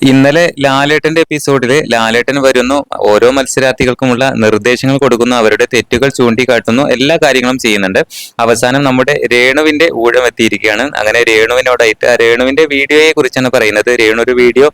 ഇന്നലെ ലാലേട്ടന്റെ എപ്പിസോഡില് ലാലേട്ടൻ വരുന്നു, ഓരോ മത്സരാർത്ഥികൾക്കുമുള്ള നിർദ്ദേശങ്ങൾ കൊടുക്കുന്നു, അവരുടെ തെറ്റുകൾ ചൂണ്ടിക്കാട്ടുന്നു, എല്ലാ കാര്യങ്ങളും ചെയ്യുന്നുണ്ട്. അവസാനം നമ്മുടെ രേണുവിന്റെ ഊഴം എത്തിയിരിക്കുകയാണ്. അങ്ങനെ രേണുവിനോടായിട്ട് ആ രേണുവിന്റെ വീഡിയോയെ കുറിച്ചാണ് പറയുന്നത്. രേണു ഒരു വീഡിയോ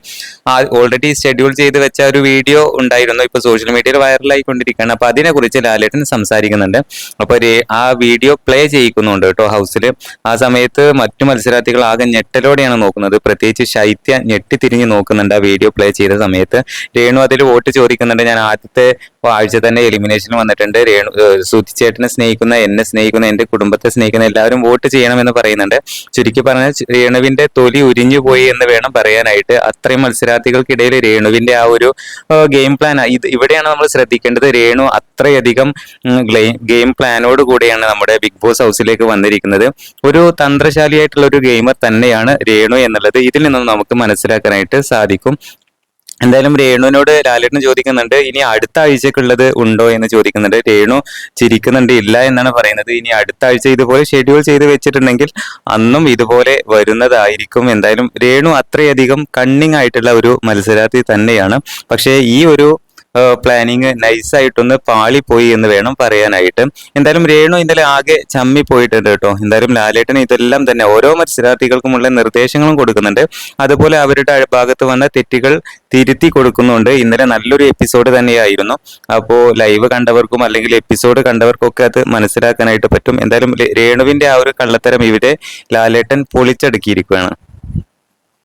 ഓൾറെഡി ഷെഡ്യൂൾ ചെയ്ത് വെച്ച ഒരു വീഡിയോ ഉണ്ടായിരുന്നു, ഇപ്പൊ സോഷ്യൽ മീഡിയയിൽ വൈറലായിക്കൊണ്ടിരിക്കുകയാണ്. അപ്പൊ അതിനെ കുറിച്ച് ലാലേട്ടൻ സംസാരിക്കുന്നുണ്ട്. അപ്പൊ ആ വീഡിയോ പ്ലേ ചെയ്യിക്കുന്നുണ്ട് കേട്ടോ ഹൗസിൽ. ആ സമയത്ത് മറ്റു മത്സരാർത്ഥികൾ ആകെ ഞെട്ടലോടെയാണ് നോക്കുന്നത്, പ്രത്യേകിച്ച് ശൈത്യ ഞെട്ടിത്തിരിഞ്ഞ് നോക്കുന്നുണ്ട് ആ വീഡിയോ പ്ലേ ചെയ്ത സമയത്ത്. രേണു അതിൽ വോട്ട് ചോദിക്കുന്നുണ്ട്. ഞാൻ ആദ്യത്തെ ആഴ്ച തന്നെ എലിമിനേഷൻ വന്നിട്ടുണ്ട്, രേണു സുധിച്ചേട്ടനെ സ്നേഹിക്കുന്ന, എന്നെ സ്നേഹിക്കുന്ന, എന്റെ കുടുംബത്തെ സ്നേഹിക്കുന്ന എല്ലാവരും വോട്ട് ചെയ്യണമെന്ന് പറയുന്നുണ്ട്. ചുരുക്കി പറഞ്ഞാൽ രേണുവിന്റെ തൊലി ഉരിഞ്ഞു പോയി എന്ന് വേണം പറയാനായിട്ട്. അത്രയും മത്സരാർത്ഥികൾക്കിടയിൽ രേണുവിന്റെ ആ ഒരു ഗെയിം പ്ലാൻ, ഇവിടെയാണ് നമ്മൾ ശ്രദ്ധിക്കേണ്ടത്. രേണു അത്രയധികം ഗെയിം പ്ലാനോട് കൂടിയാണ് നമ്മുടെ ബിഗ് ബോസ് ഹൗസിലേക്ക് വന്നിരിക്കുന്നത്. ഒരു തന്ത്രശാലിയായിട്ടുള്ള ഒരു ഗെയിമർ തന്നെയാണ് രേണു എന്നുള്ളത് ഇതിൽ നിന്നും നമുക്ക് മനസ്സിലാക്കാനായിട്ട് സാധിക്കും. എന്തായാലും രേണുവിനോട് ലാലേട്ടൻ ചോദിക്കുന്നുണ്ട്, ഇനി അടുത്ത ആഴ്ചക്കുള്ളത് ഉണ്ടോ എന്ന് ചോദിക്കുന്നുണ്ട്. രേണു ചിരിക്കുന്നുണ്ട്, ഇല്ല എന്നാണ് പറയുന്നത്. ഇനി അടുത്ത ആഴ്ച ഇതുപോലെ ഷെഡ്യൂൾ ചെയ്ത് വെച്ചിട്ടുണ്ടെങ്കിൽ അന്നും ഇതുപോലെ വരുന്നതായിരിക്കും. എന്തായാലും രേണു അത്രയധികം കണ്ണിങ് ആയിട്ടുള്ള ഒരു മത്സരാർത്ഥി തന്നെയാണ്. പക്ഷേ ഈ ഒരു പ്ലാനിങ് നൈസായിട്ടൊന്ന് പാളിപ്പോയി എന്ന് വേണം പറയാനായിട്ട്. എന്തായാലും രേണു ഇന്നലെ ആകെ ചമ്മി പോയിട്ടുണ്ട് കേട്ടോ. എന്തായാലും ലാലേട്ടൻ ഇതെല്ലാം തന്നെ ഓരോ മത്സരാർത്ഥികൾക്കുമുള്ള നിർദ്ദേശങ്ങളും കൊടുക്കുന്നുണ്ട്, അതുപോലെ അവരുടെ ഭാഗത്ത് വന്ന തെറ്റുകൾ തിരുത്തി കൊടുക്കുന്നുണ്ട്. ഇന്നലെ നല്ലൊരു എപ്പിസോഡ് തന്നെയായിരുന്നു. അപ്പോൾ ലൈവ് കണ്ടവർക്കും അല്ലെങ്കിൽ എപ്പിസോഡ് കണ്ടവർക്കൊക്കെ അത് മനസ്സിലാക്കാനായിട്ട് പറ്റും. എന്തായാലും രേണുവിന്റെ ആ ഒരു കള്ളത്തരം ഇവിടെ ലാലേട്ടൻ പൊളിച്ചടുക്കിയിരിക്കുകയാണ്.